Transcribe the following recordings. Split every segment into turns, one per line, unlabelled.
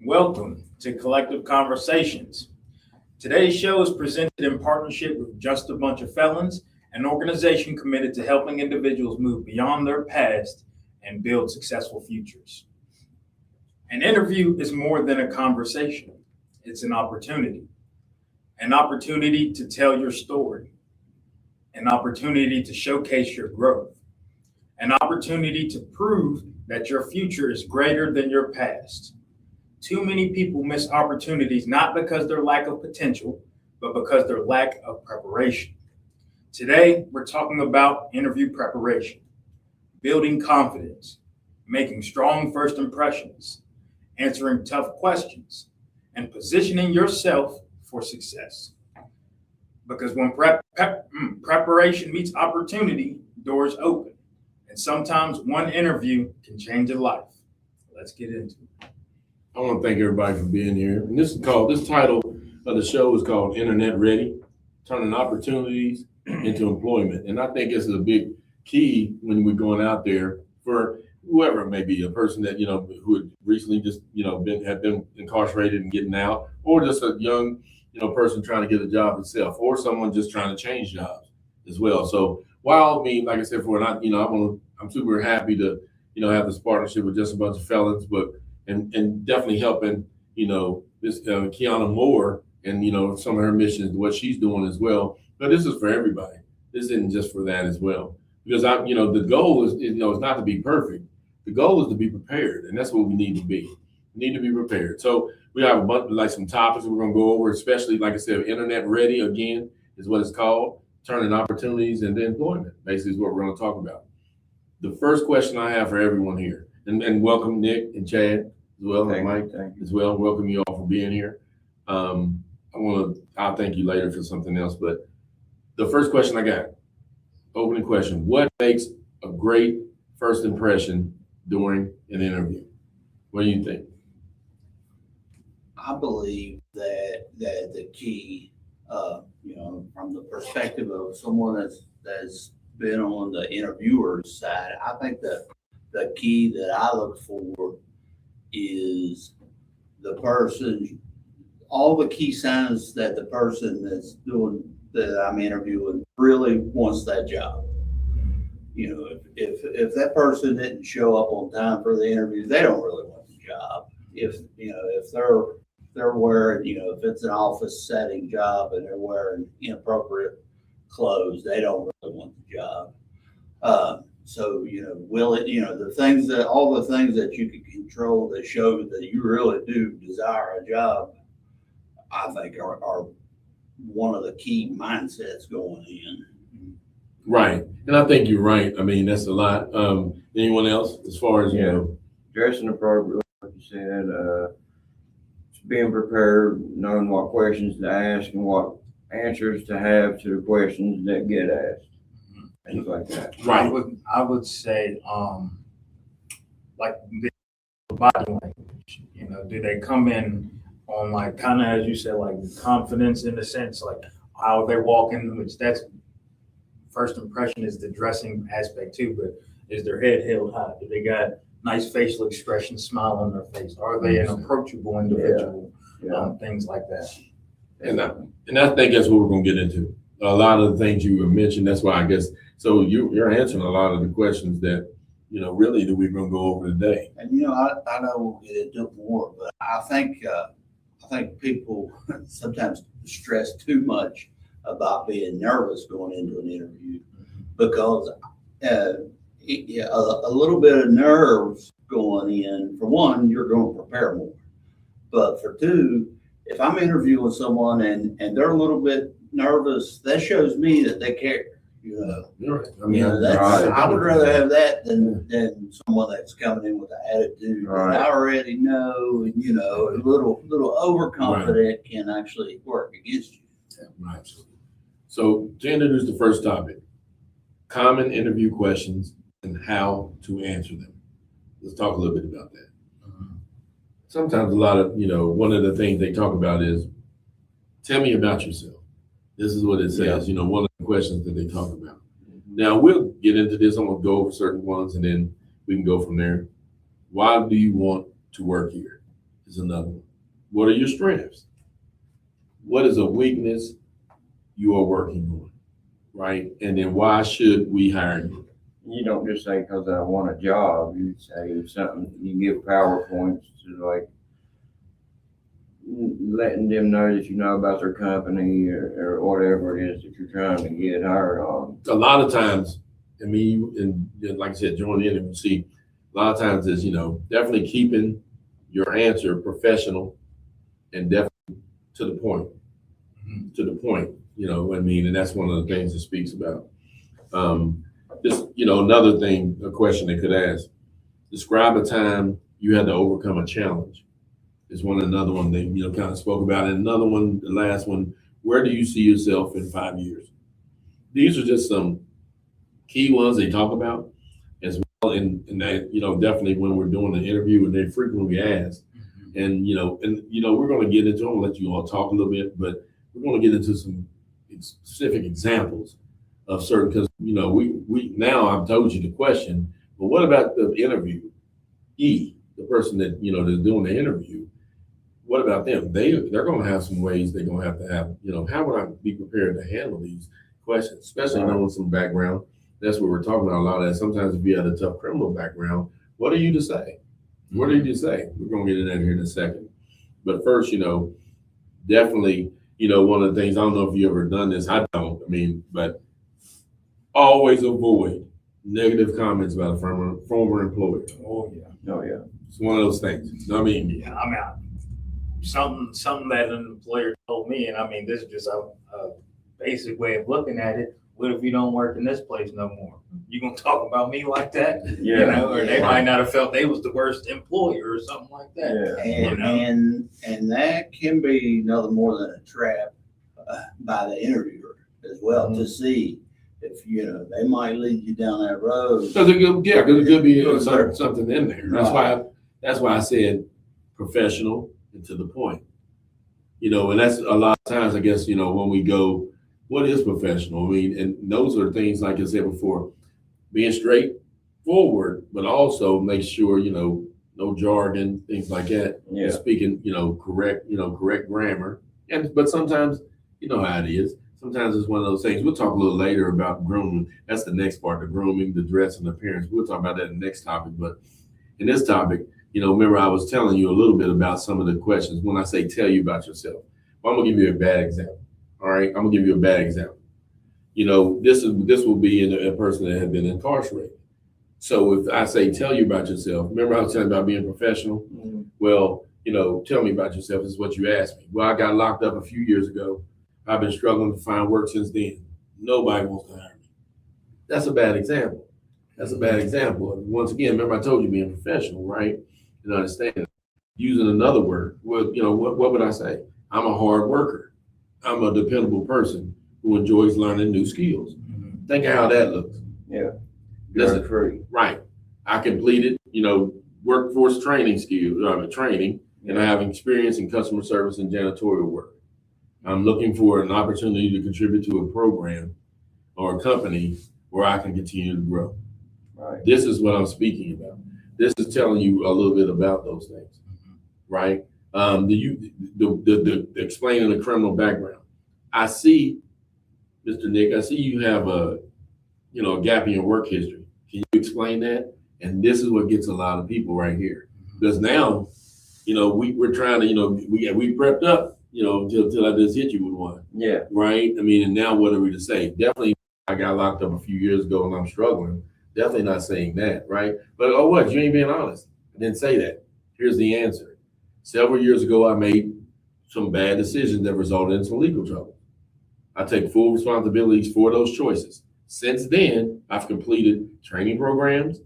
Welcome to Collective Konversations. Today's show is presented in partnership with Just a Bunch of Felons, an organization committed to helping individuals move beyond their past and build successful futures. An interview is more than a conversation. It's an opportunity to tell your story, an opportunity to showcase your growth, an opportunity to prove that your future is greater than your past. Too many people miss opportunities not because their lack of potential, but because their lack of preparation. Today, we're talking about interview preparation, building confidence, making strong first impressions, answering tough questions, and positioning yourself for success. Because when preparation meets opportunity, doors open. And sometimes one interview can change a life. Let's get into it.
I want to thank everybody for being here. And this title of the show is called Internet Ready, Turning Opportunities into Employment. And I think it's a big key when we're going out there for whoever it may be, a person that, who had recently just, have been incarcerated and getting out, or just a young, person trying to get a job itself, or someone just trying to change jobs as well. So while like I said, I'm super happy to, have this partnership with Just a Bunch of Felons, but and definitely helping, this Kiana Moore and, some of her missions, what she's doing as well. But this is for everybody. This isn't just for that as well. Because the goal is not to be perfect. The goal is to be prepared. And that's what we need to be. We need to be prepared. So we have a bunch of some topics we're going to go over, especially, like I said, Internet Ready, again, is what it's called. Turning opportunities into employment, basically, is what we're going to talk about. The first question I have for everyone here, and welcome Nick and Chad as well, and Mike as well. Welcome you all for being here. I'll thank you later for something else, but the first question I got, opening question: what makes a great first impression during an interview? What do you think?
I believe that the key, from the perspective of someone that's been on the interviewer's side, I think that the key that I look for is the person, all the key signs that the person that I'm interviewing really wants that job. If that person didn't show up on time for the interview, they don't really want the job. If they're wearing, if it's an office setting job and they're wearing inappropriate clothes, they don't really want the job. So, all the things that you can control that show that you really do desire a job, I think are one of the key mindsets going in.
Right. And I think you're right. I mean, that's a lot. Anyone else as far as,
dressing appropriately, like you said, being prepared, knowing what questions to ask and what answers to have to the questions that get asked. Things like that.
Right.
I would say, like the body language, do they come in on like kind of, as you said, like confidence in the sense, like how they're walking, which that's first impression is the dressing aspect too, but is their head held high? Do they got nice facial expression, smile on their face? Are they an approachable individual? Things like that.
And I think that's what we're going to get into. A lot of the things you mentioned, that's why I guess, so you're answering a lot of the questions that, really that we're going to go over today.
And, I know we'll get into it more, but I think people sometimes stress too much about being nervous going into an interview, because a little bit of nerves going in, for one, you're going to prepare more. But for two, if I'm interviewing someone and they're a little bit nervous, that shows me that they care.
You're right.
I would rather have that than someone that's coming in with an attitude that I already know, and a little overconfident can actually work against you.
Yeah, right. So to introduce the first topic, common interview questions and how to answer them. Let's talk a little bit about that. Sometimes a lot of, one of the things they talk about is, tell me about yourself. This is what it says, one of the questions that they talk about. Now we'll get into this. I'm going to go over certain ones and then we can go from there. Why do you want to work here? is another one. What are your strengths? What is a weakness you are working on, right? And then why should we hire you?
You don't just say because I want a job. You say something. You give PowerPoints to like letting them know that you know about their company or whatever it is that you're trying to get hired on.
A lot of times, I mean, and like I said, join in and see. A lot of times is, definitely keeping your answer professional and definitely to the point. To the point, what I mean, and that's one of the things it speaks about. Just, another thing, a question they could ask: describe a time you had to overcome a challenge. Is another one they kind of spoke about, and another one, the last one. Where do you see yourself in 5 years? These are just some key ones they talk about as well, and that definitely when we're doing the interview and they frequently ask, and we're going to get into. I'm gonna let you all talk a little bit, but we're going to get into some specific examples of certain, because we now I've told you the question, but what about the interview? The person that that's doing the interview, what about them? They're going to have some ways they're going to have how would I be prepared to handle these questions, especially knowing some background. That's what we're talking about a lot of that. Sometimes if you have a tough criminal background, what are you to say? What are you to say? We're going to get in here in a second, but first, definitely. One of the things, I don't know if you ever done this, I don't, but always avoid negative comments about a former employee.
Oh, yeah.
Oh yeah.
It's one of those things.
Yeah, something that an employer told me, and this is just a basic way of looking at it. What if you don't work in this place no more? You gonna talk about me like that?
Yeah.
Or they might not have felt they was the worst employer or something like that.
Yeah.
And that can be nothing more than a trap by the interviewer as well, to see if, they might lead you down that road.
Because it could be something in there. That's why I said professional and to the point. And that's a lot of times, I guess, when we go, what is professional? And those are things, like I said before, being straightforward, but also make sure, no jargon, things like that.
Yeah.
Speaking, correct grammar. But sometimes, how it is. Sometimes it's one of those things. We'll talk a little later about grooming. That's the next part, the grooming, the dress, and appearance. We'll talk about that in the next topic. But in this topic, remember I was telling you a little bit about some of the questions. When I say tell you about yourself, well, I'm gonna give you a bad example. All right, I'm gonna give you a bad example. This will be in a person that had been incarcerated. So if I say tell you about yourself, remember I was telling you about being professional.
Mm-hmm.
Well, tell me about yourself. This is what you asked me. Well, I got locked up a few years ago. I've been struggling to find work since then. Nobody wants to hire me. That's a bad example. That's a bad example. Once again, remember I told you being professional, right? And understand. Using another word, well, what would I say? I'm a hard worker. I'm a dependable person who enjoys learning new skills. Think of how that looks.
Yeah.
Listen,
Free.
right. I completed, workforce training training, and I have experience in customer service and janitorial work. I'm looking for an opportunity to contribute to a program or a company where I can continue to grow.
Right.
This is what I'm speaking about. This is telling you a little bit about those things, right? The explaining the criminal background. I see, Mr. Nick, I see you have a gap in your work history. Can you explain that? And this is what gets a lot of people right here, because now, we're trying to, we prepped up, till I just hit you with one.
Yeah.
Right. And now what are we to say? Definitely, I got locked up a few years ago and I'm struggling. Definitely not saying that, right? But what? You ain't being honest. I didn't say that. Here's the answer. Several years ago, I made some bad decisions that resulted in some legal trouble. I take full responsibilities for those choices. Since then, I've completed training programs,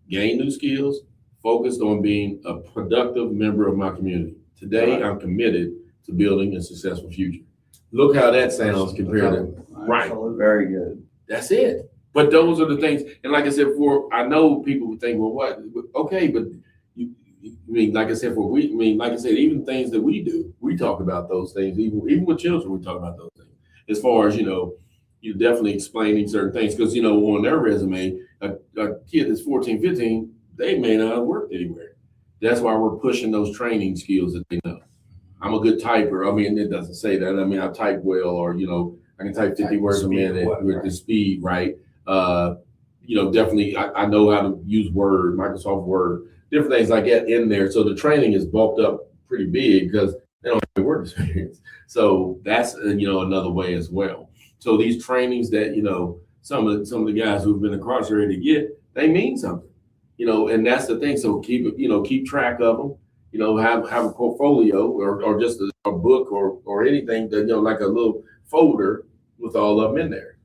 gained new skills, focused on being a productive member of my community. Today, I'm committed to building a successful future. Look how that sounds compared to, right.
Very good.
That's it. But those are the things. And like I said before, I know people would think, well, what? Okay, but like I said, even things that we do, we talk about those things. Even with children, we talk about those things. As far as, you're definitely explaining certain things. Because, on their resume, a kid that's 14, 15, they may not have worked anywhere. That's why we're pushing those training skills that they know. I'm a good typer. I mean, it doesn't say that. I mean, I type well, or, you know, I can type 50 words a minute with the speed, right? You know, definitely, I know how to use Word, Microsoft Word, different things like that in there. So the training is bulked up pretty big because they don't have work experience. So that's, you know, another way as well. So these trainings that, you know, some of the guys who've been incarcerated to get, they mean something, you know, and that's the thing. So keep track of them, you know, have a portfolio or just a book or anything that, you know, like a little folder with all of them in there.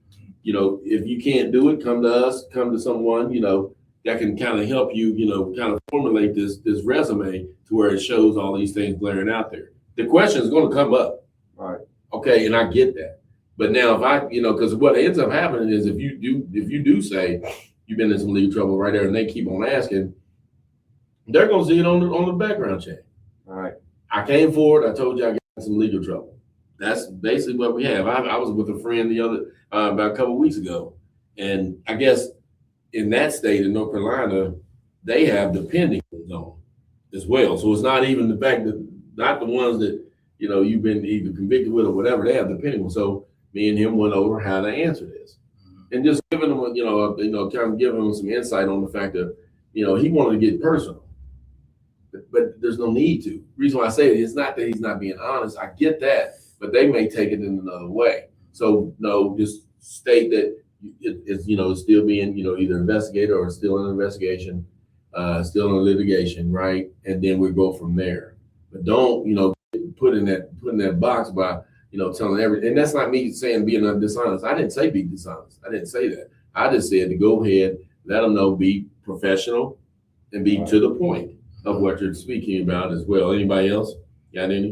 You know, if you can't do it, come to us, come to someone, you know, that can kind of help you, you know, kind of formulate this resume to where it shows all these things glaring out there. The question is going to come up.
Right.
Okay. And I get that. But now if I, you know, because what ends up happening is if you do say you've been in some legal trouble right there and they keep on asking, they're going to see it on the background check.
All right.
I came forward. I told you I got in some legal trouble. That's basically what we have. I was with a friend about a couple of weeks ago. And I guess in that state in North Carolina, they have the pending zone as well. So it's not even the fact that, not the ones that, you know, you've been either convicted with or whatever, they have the pending one. So me and him went over how to answer this and just giving them, kind of giving them some insight on the fact that, you know, he wanted to get personal, but there's no need to. The reason why I say it is not that he's not being honest. I get that, but they may take it in another way. So no, just state that it's, you know, still being, you know, either investigated or still in investigation, still in litigation, right? And then we go from there. But don't, you know, put in that box by, you know, telling everything. And that's not me saying being dishonest. I didn't say be dishonest. I didn't say that. I just said to go ahead, let them know, be professional and be to the point of what you're speaking about as well. Anybody else got any?